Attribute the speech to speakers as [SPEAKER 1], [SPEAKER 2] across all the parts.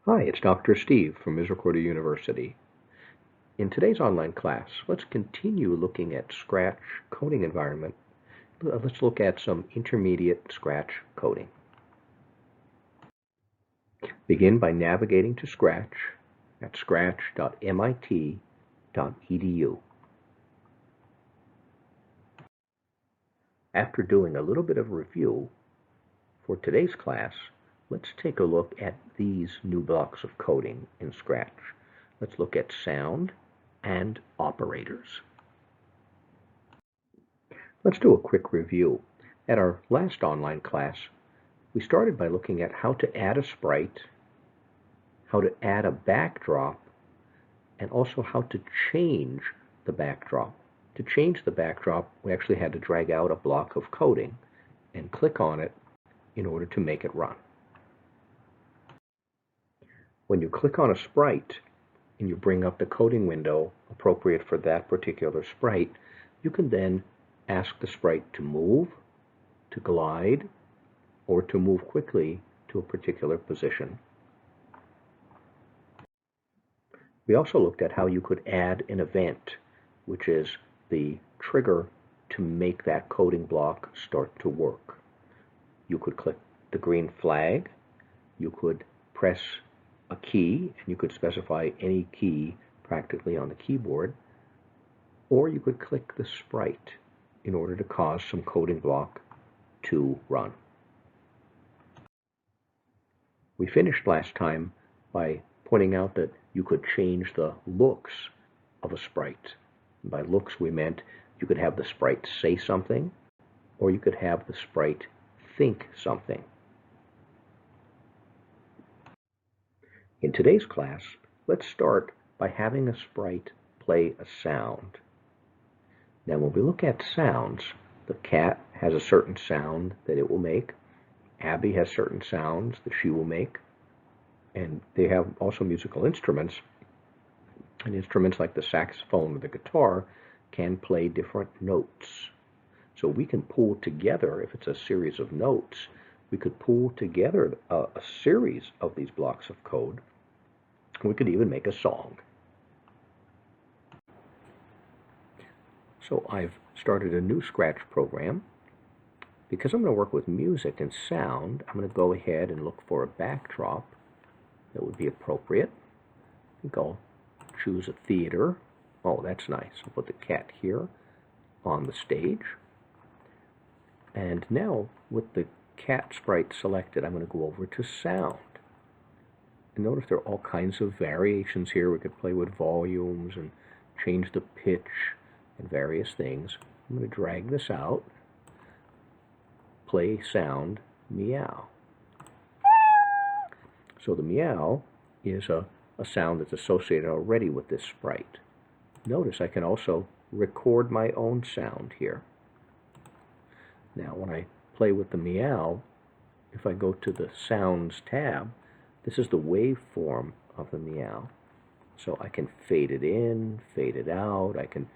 [SPEAKER 1] Hi, it's Dr. Steve from Misericordia University. In today's online class, let's continue looking at Scratch coding environment. Let's look at some intermediate Scratch coding. Begin by navigating to Scratch at scratch.mit.edu. After doing a little bit of review, for today's class, let's take a look at these new blocks of coding in Scratch. Let's look at sound and operators. Let's do a quick review. At our last online class, we started by looking at how to add a sprite, how to add a backdrop, and also how to change the backdrop. To change the backdrop, we actually had to drag out a block of coding and click on it in order to make it run. When you click on a sprite and you bring up the coding window appropriate for that particular sprite, you can then ask the sprite to move, to glide, or to move quickly to a particular position. We also looked at how you could add an event, which is the trigger to make that coding block start to work. You could click the green flag, you could press a key, and you could specify any key practically on the keyboard, or you could click the sprite in order to cause some coding block to run. We finished last time by pointing out that you could change the looks of a sprite. By looks, we meant you could have the sprite say something, or you could have the sprite think something. In today's class, let's start by having a sprite play a sound. Now, when we look at sounds, the cat has a certain sound that it will make. Abby has certain sounds that she will make. And they have also musical instruments. And instruments like the saxophone or the guitar can play different notes. So we can pull together, if it's a series of notes, we could pull together a series of these blocks of code. We could even make a song. So I've started a new Scratch program. Because I'm going to work with music and sound, I'm going to go ahead and look for a backdrop that would be appropriate. I think I'll choose a theater. Oh, that's nice. I'll put the cat here on the stage. And now, with the cat sprite selected, I'm going to go over to sound. And notice there are all kinds of variations here. We could play with volumes and change the pitch and various things. I'm going to drag this out. Play sound meow. So the meow is a sound that's associated already with this sprite. Notice I can also record my own sound here. Now when I play with the meow, if I go to the Sounds tab, this is the waveform of the meow. So I can fade it in, fade it out. I can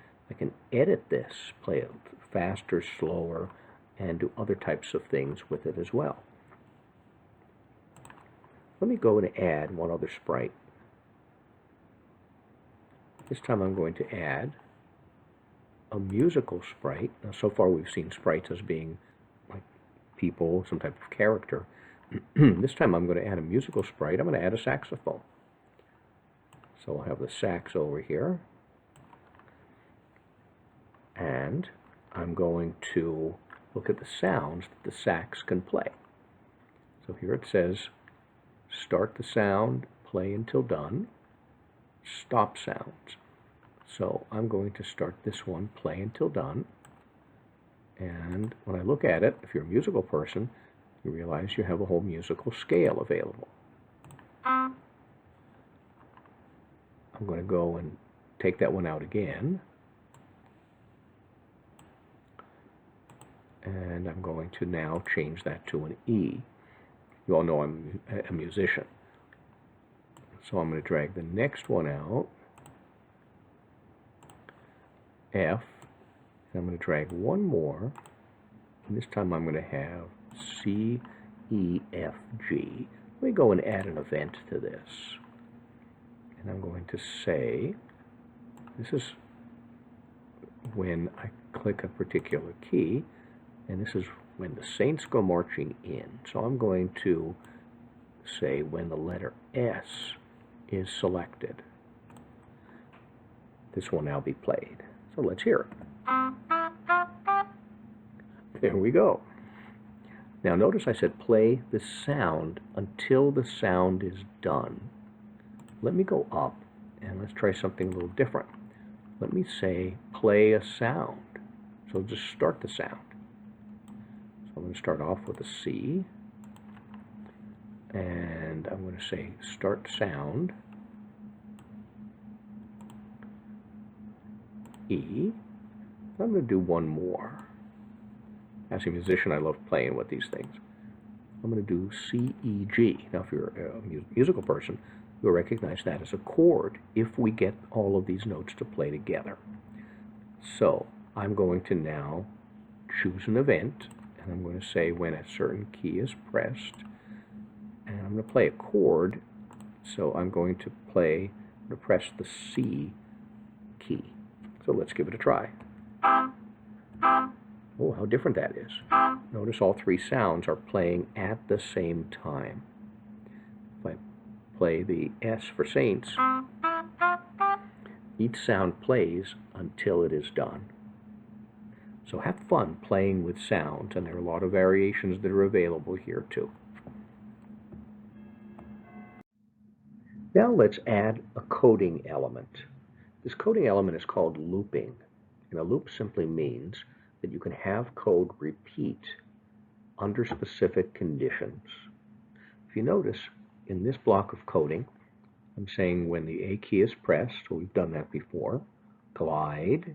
[SPEAKER 1] edit this, play it faster, slower, and do other types of things with it as well. Let me go and add one other sprite. This time I'm going to add a musical sprite. Now, so far we've seen sprites as being like people, some type of character. This time I'm going to add a musical sprite. I'm going to add a saxophone. So I'll have the sax over here. And I'm going to look at the sounds that the sax can play. So here it says, start the sound, play until done, stop sounds. So I'm going to start this one, play until done. And when I look at it, if you're a musical person, you realize you have a whole musical scale available. I'm going to go and take that one out again. And I'm going to now change that to an E. You all know I'm a musician. So I'm going to drag the next one out, F, and I'm going to drag one more, and this time I'm going to have C, E, F, G. Let me go and add an event to this. And I'm going to say, this is when I click a particular key, and this is when the saints go marching in. So I'm going to say when the letter S is selected. This will now be played. So let's hear it. There we go. Now notice I said play the sound until the sound is done. Let me go up and let's try something a little different. Let me say play a sound. So just start the sound. So I'm going to start off with a C. And I'm going to say start sound. E. I'm going to do one more. As a musician, I love playing with these things. I'm going to do C, E, G. Now, if you're a musical person, you'll recognize that as a chord if we get all of these notes to play together. So I'm going to now choose an event, and I'm going to say when a certain key is pressed, and I'm going to play a chord. So I'm going to press the C key. So let's give it a try. Oh, how different that is. Notice all three sounds are playing at the same time. If I play the S for saints, each sound plays until it is done. So have fun playing with sounds, and there are a lot of variations that are available here too. Now let's add a coding element. This coding element is called looping, and a loop simply means that you can have code repeat under specific conditions. If you notice, in this block of coding, I'm saying when the A key is pressed, so we've done that before, glide,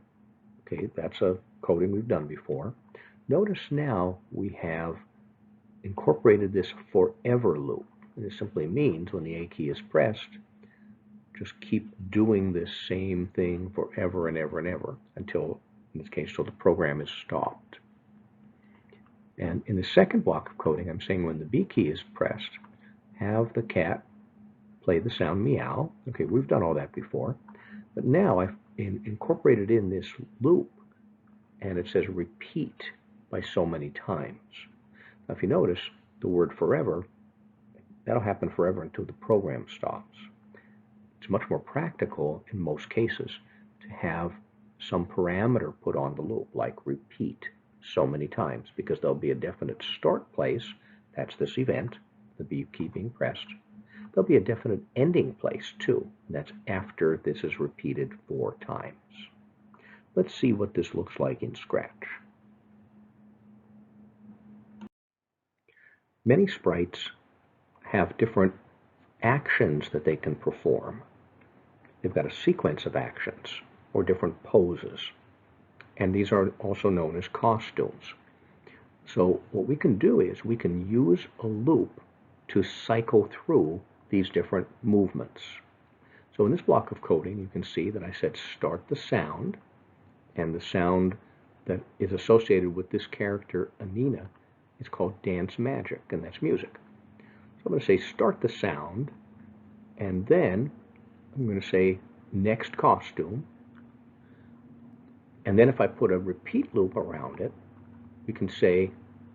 [SPEAKER 1] okay, that's a coding we've done before. Notice now we have incorporated this forever loop. And it simply means when the A key is pressed, just keep doing this same thing forever and ever and ever until, in this case, till the program is stopped. And in the second block of coding, I'm saying when the B key is pressed, have the cat play the sound meow. Okay, we've done all that before. But now I've incorporated in this loop, and it says repeat by so many times. Now, if you notice the word forever, that'll happen forever until the program stops. It's much more practical in most cases to have some parameter put on the loop, like repeat so many times, because there'll be a definite start place, that's this event, the B key being pressed. There'll be a definite ending place too, and that's after this is repeated 4 times. Let's see what this looks like in Scratch. Many sprites have different actions that they can perform. They've got a sequence of actions or different poses, and these are also known as costumes. So what we can do is we can use a loop to cycle through these different movements. So in this block of coding, you can see that I said start the sound, and the sound that is associated with this character, Anina, is called Dance Magic, and that's music. So I'm going to say start the sound, and then I'm going to say next costume, and then if I put a repeat loop around it, we can say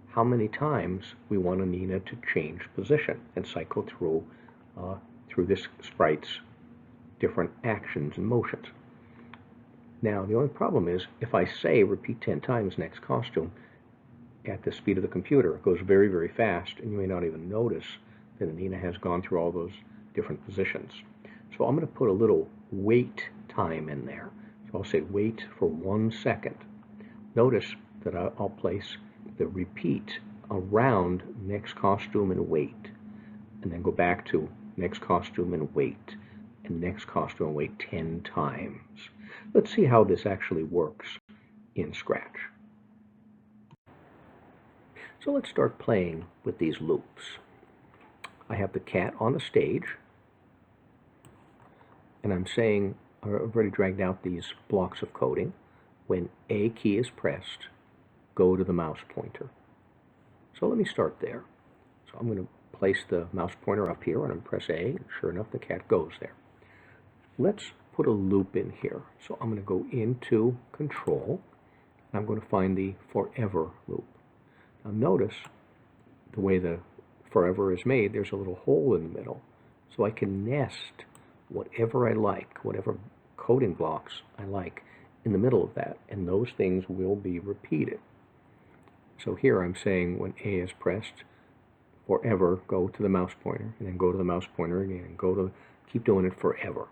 [SPEAKER 1] how many times we want Anina to change position and cycle through this sprite's different actions and motions. Now, the only problem is if I say repeat 10 times next costume at the speed of the computer, it goes very, very fast, and you may not even notice that Anina has gone through all those different positions. So I'm going to put a little wait time in there. So I'll say wait for 1 second. Notice that I'll place the repeat around next costume and wait, and then go back to next costume and wait, and next costume and wait 10 times. Let's see how this actually works in Scratch. So let's start playing with these loops. I have the cat on the stage, and I'm saying, I've already dragged out these blocks of coding. When A key is pressed, go to the mouse pointer. So let me start there. So I'm going to place the mouse pointer up here and I'm press A, and sure enough the cat goes there. Let's put a loop in here. So I'm going to go into Control, and I'm going to find the Forever loop. Now notice the way the Forever is made, there's a little hole in the middle. So I can nest whatever I like, whatever coding blocks I like in the middle of that, and those things will be repeated. So here I'm saying when A is pressed, forever, go to the mouse pointer, and then go to the mouse pointer again, and keep doing it forever.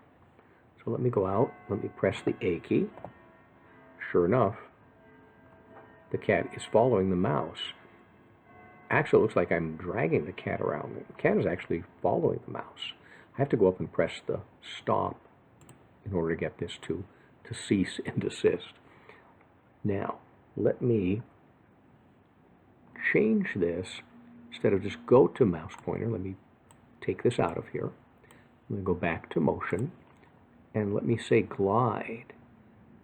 [SPEAKER 1] So let me go out, let me press the A key. Sure enough, the cat is following the mouse. Actually, it looks like I'm dragging the cat around. The cat is actually following the mouse. I have to go up and press the stop in order to get this to cease and desist. Now, let me change this. Instead of just go to mouse pointer, let me take this out of here. I'm going to go back to motion, and let me say glide.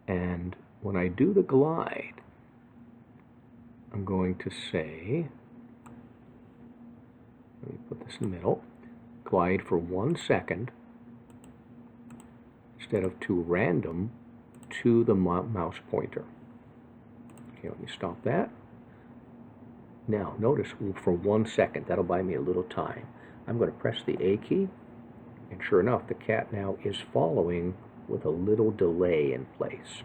[SPEAKER 1] And when I do the glide, I'm going to say, let me put this in the middle, glide for 1 second instead of to random to the mouse pointer. Okay, let me stop that. Now, notice for 1 second, that'll buy me a little time. I'm going to press the A key, and sure enough, the cat now is following with a little delay in place,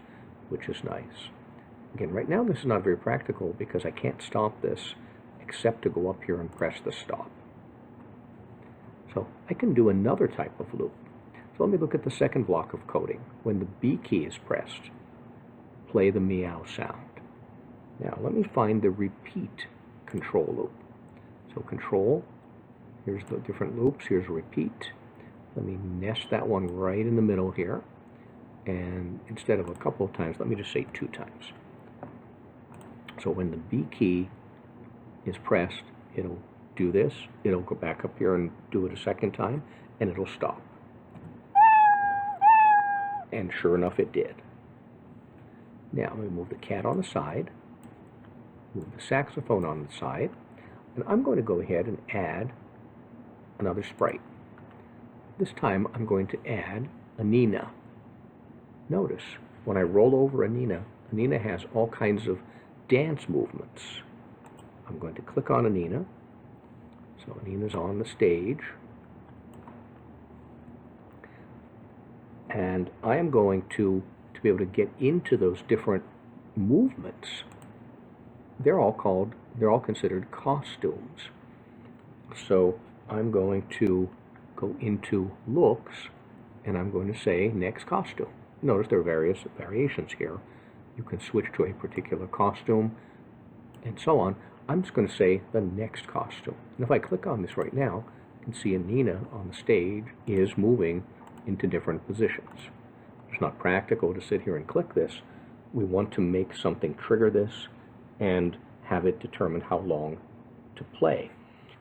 [SPEAKER 1] which is nice. Again, right now this is not very practical because I can't stop this except to go up here and press the stop. So I can do another type of loop. So let me look at the second block of coding. When the B key is pressed, play the meow sound. Now let me find the repeat control loop. So control, here's the different loops, here's repeat. Let me nest that one right in the middle here. And instead of a couple of times, let me just say 2 times. So when the B key is pressed, it'll do this, it'll go back up here and do it a second time, and it'll stop. And sure enough, it did. Now, we move the cat on the side, move the saxophone on the side, and I'm going to go ahead and add another sprite. This time, I'm going to add a Nina. Notice, when I roll over a Nina has all kinds of dance movements. I'm going to click on Nina. So Nina's on the stage. And I am going to be able to get into those different movements. They're all considered costumes. So I'm going to go into looks, and I'm going to say next costume. Notice there are various variations here. You can switch to a particular costume, and so on. I'm just going to say the next costume. And if I click on this right now, you can see Nina on the stage is moving into different positions. It's not practical to sit here and click this. We want to make something trigger this and have it determine how long to play.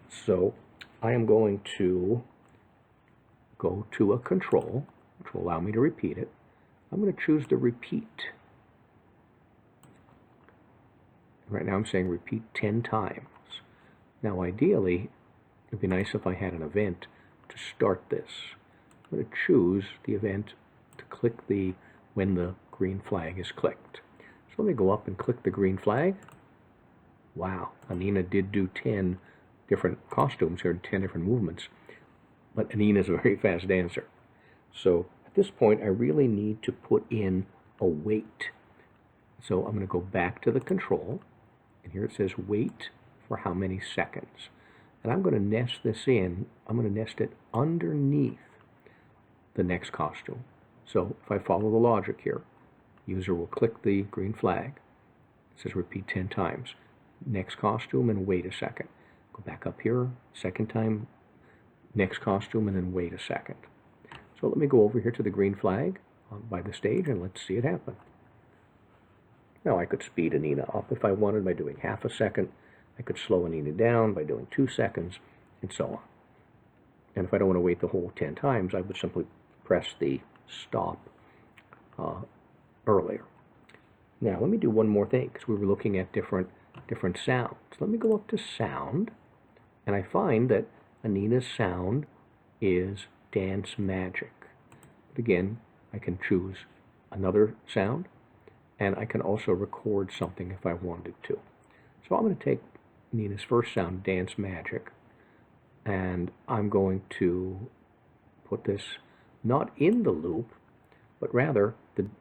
[SPEAKER 1] So I am going to go to a control, which will allow me to repeat it. I'm going to choose the repeat. Right now I'm saying repeat 10 times. Now ideally, it would be nice if I had an event to start this. I'm going to choose the event to click when the green flag is clicked. So let me go up and click the green flag. Wow, Nina did do 10 different costumes here, 10 different movements. But Nina's a very fast dancer. So at this point, I really need to put in a wait. So I'm going to go back to the control, and here it says wait for how many seconds. And I'm going to nest this in. I'm going to nest it underneath the next costume. So if I follow the logic here, user will click the green flag. It says repeat 10 times. Next costume, and wait a second. Go back up here, second time, next costume, and then wait a second. So let me go over here to the green flag by the stage, and let's see it happen. Now I could speed Nina up if I wanted by doing half a second. I could slow Nina down by doing 2 seconds, and so on. And if I don't want to wait the whole 10 times, I would simply press the stop earlier. Now let me do one more thing, because we were looking at different sounds. Let me go up to sound, and I find that Anina's sound is Dance Magic. But again, I can choose another sound, and I can also record something if I wanted to. So I'm going to take Nina's first sound, Dance Magic, and I'm going to put this not in the loop, but rather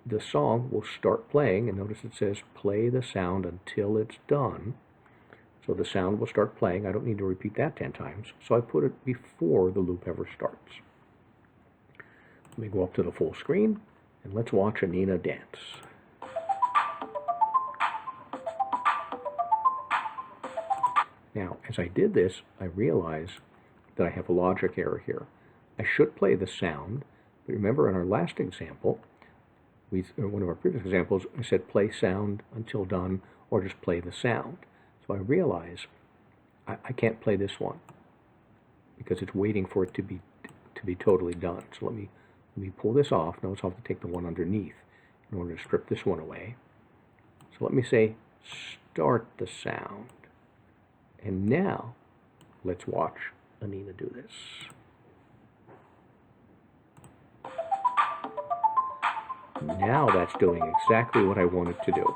[SPEAKER 1] the song will start playing, and notice it says play the sound until it's done. So the sound will start playing. I don't need to repeat that 10 times. So I put it before the loop ever starts. Let me go up to the full screen, and let's watch Anina dance. Now, as I did this, I realized that I have a logic error here. I should play the sound, but remember in our last example, one of our previous examples, I said play sound until done, or just play the sound. So I realize I can't play this one because it's waiting for it to be totally done. So let me pull this off. Notice I'll have to take the one underneath in order to strip this one away. So let me say start the sound. And now let's watch Anina do this. Now that's doing exactly what I wanted to do.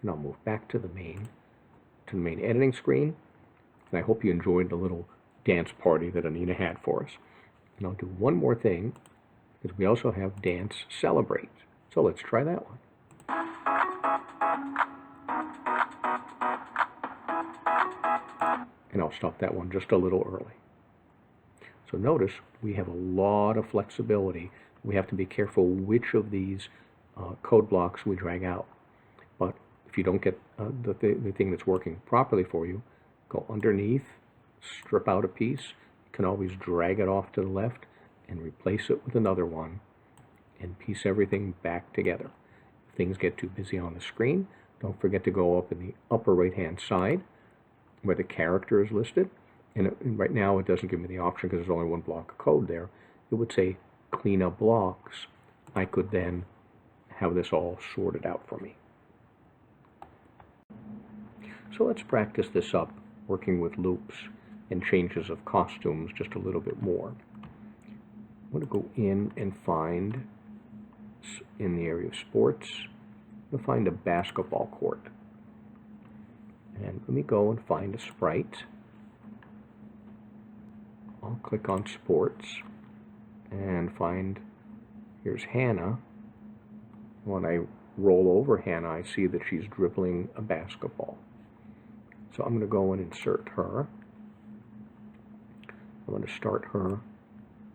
[SPEAKER 1] And I'll move back to the main editing screen. And I hope you enjoyed the little dance party that Anina had for us. And I'll do one more thing, because we also have Dance Celebrate. So let's try that one. And I'll stop that one just a little early. So notice we have a lot of flexibility. We have to be careful which of these code blocks we drag out. But if you don't get the thing that's working properly for you, go underneath, strip out a piece. You can always drag it off to the left and replace it with another one and piece everything back together. If things get too busy on the screen, don't forget to go up in the upper right-hand side where the character is listed. And right now it doesn't give me the option because there's only one block of code there. It would say clean up blocks. I could then have this all sorted out for me. So let's practice this up, working with loops and changes of costumes just a little bit more. I'm going to go in and find, in the area of sports, I'm going to find a basketball court. And let me go and find a sprite. I'll click on sports and find, here's Hannah. When I roll over Hannah, I see that she's dribbling a basketball. So I'm going to go and insert her. I'm going to start her on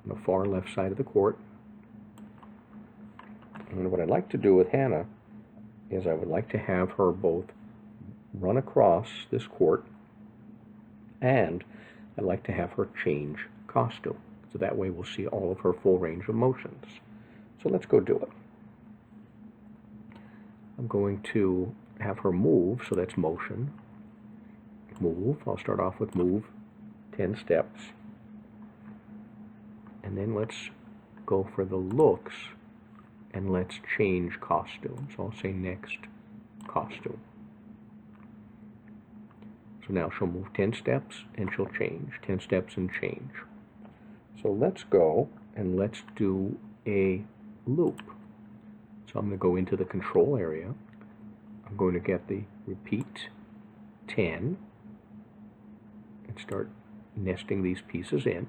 [SPEAKER 1] the far left side of the court. And what I'd like to do with Hannah is I would like to have her both run across this court, and I'd like to have her change costume. So that way we'll see all of her full range of motions. So let's go do it. I'm going to have her move, so that's motion. Move, I'll start off with move 10 steps. And then let's go for the looks and let's change costume. So I'll say next costume. So now she'll move 10 steps and she'll change. 10 steps and change. So let's go and let's do a loop. So I'm going to go into the control area. I'm going to get the repeat 10 and start nesting these pieces in.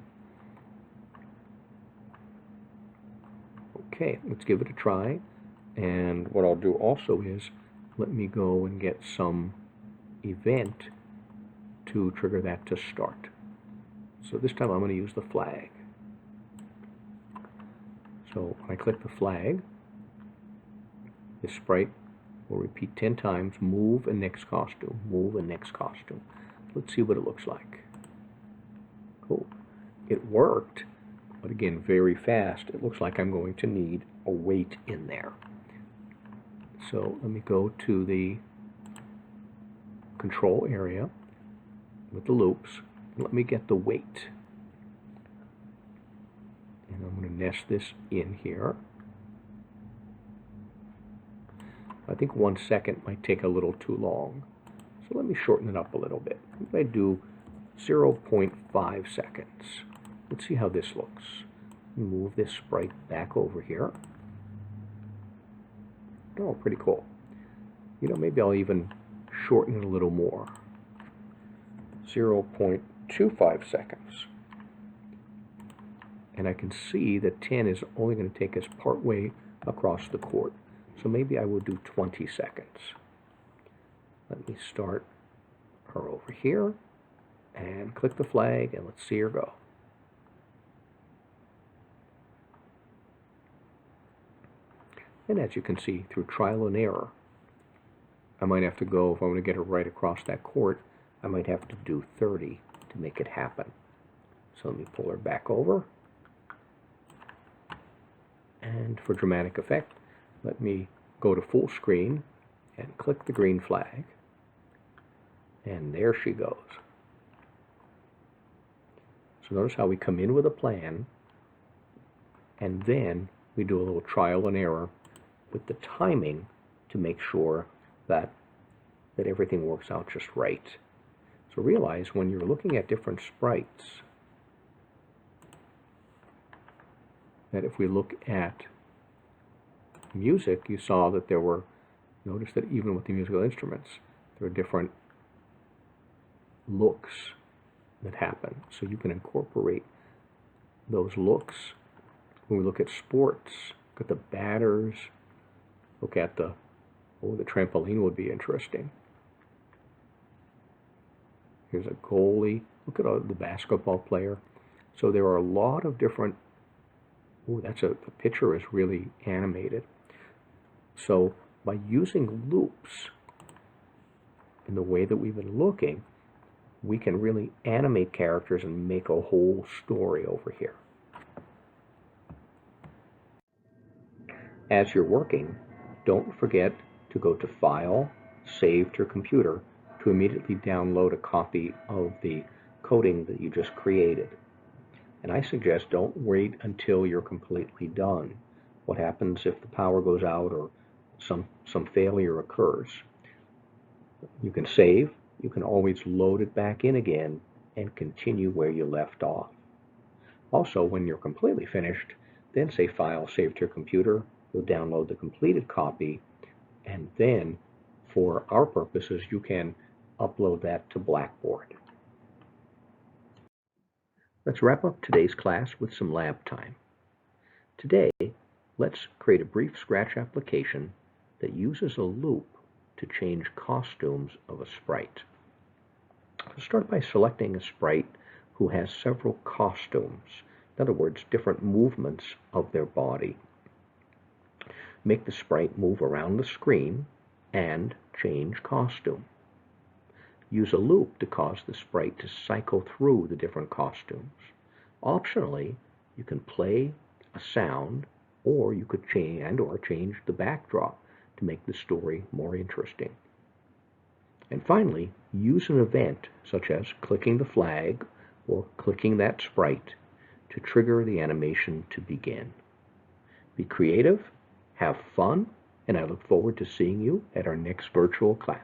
[SPEAKER 1] Okay, let's give it a try. And what I'll do also is let me go and get some event to trigger that to start. So this time I'm going to use the flag. So when I click the flag, this sprite will repeat 10 times, move and next costume, move and next costume. Let's see what it looks like. Cool. It worked, but again, very fast. It looks like I'm going to need a weight in there. So let me go to the control area with the loops, and let me get the weight. And I'm going to nest this in here. I think 1 second might take a little too long. So let me shorten it up a little bit. If I do 0.5 seconds. Let's see how this looks. Move this sprite back over here. Oh, pretty cool. You know, maybe I'll even shorten it a little more. 0.25 seconds. And I can see that 10 is only going to take us part way across the court. So maybe I will do 20 seconds. Let me start her over here and click the flag, and let's see her go. And as you can see, through trial and error, I might have to go, if I want to get her right across that court, I might have to do 30 to make it happen. So let me pull her back over. And for dramatic effect, let me go to full screen and click the green flag. And there she goes. So notice how we come in with a plan, and then we do a little trial and error with the timing to make sure that everything works out just right. So realize when you're looking at different sprites, that if we look at music, you saw that there were, notice that even with the musical instruments, there are different looks that happen. So you can incorporate those looks. When we look at sports, look at the batters, look at the trampoline would be interesting. Here's a goalie. Look at the basketball player. So there are a lot of different, the picture is really animated. So by using loops in the way that we've been looking, we can really animate characters and make a whole story over here. As you're working, don't forget to go to File, Save to Computer to immediately download a copy of the coding that you just created. And I suggest don't wait until you're completely done. What happens if the power goes out or some failure occurs? You can save. You can always load it back in again and continue where you left off. Also, when you're completely finished, then say File, Save to your computer. You'll download the completed copy, and then for our purposes, you can upload that to Blackboard. Let's wrap up today's class with some lab time. Today, let's create a brief Scratch application that uses a loop to change costumes of a sprite. Let's start by selecting a sprite who has several costumes, in other words, different movements of their body. Make the sprite move around the screen and change costume. Use a loop to cause the sprite to cycle through the different costumes. Optionally, you can play a sound, or you could change the backdrop to make the story more interesting. And finally, use an event such as clicking the flag or clicking that sprite to trigger the animation to begin. Be creative, have fun, and I look forward to seeing you at our next virtual class.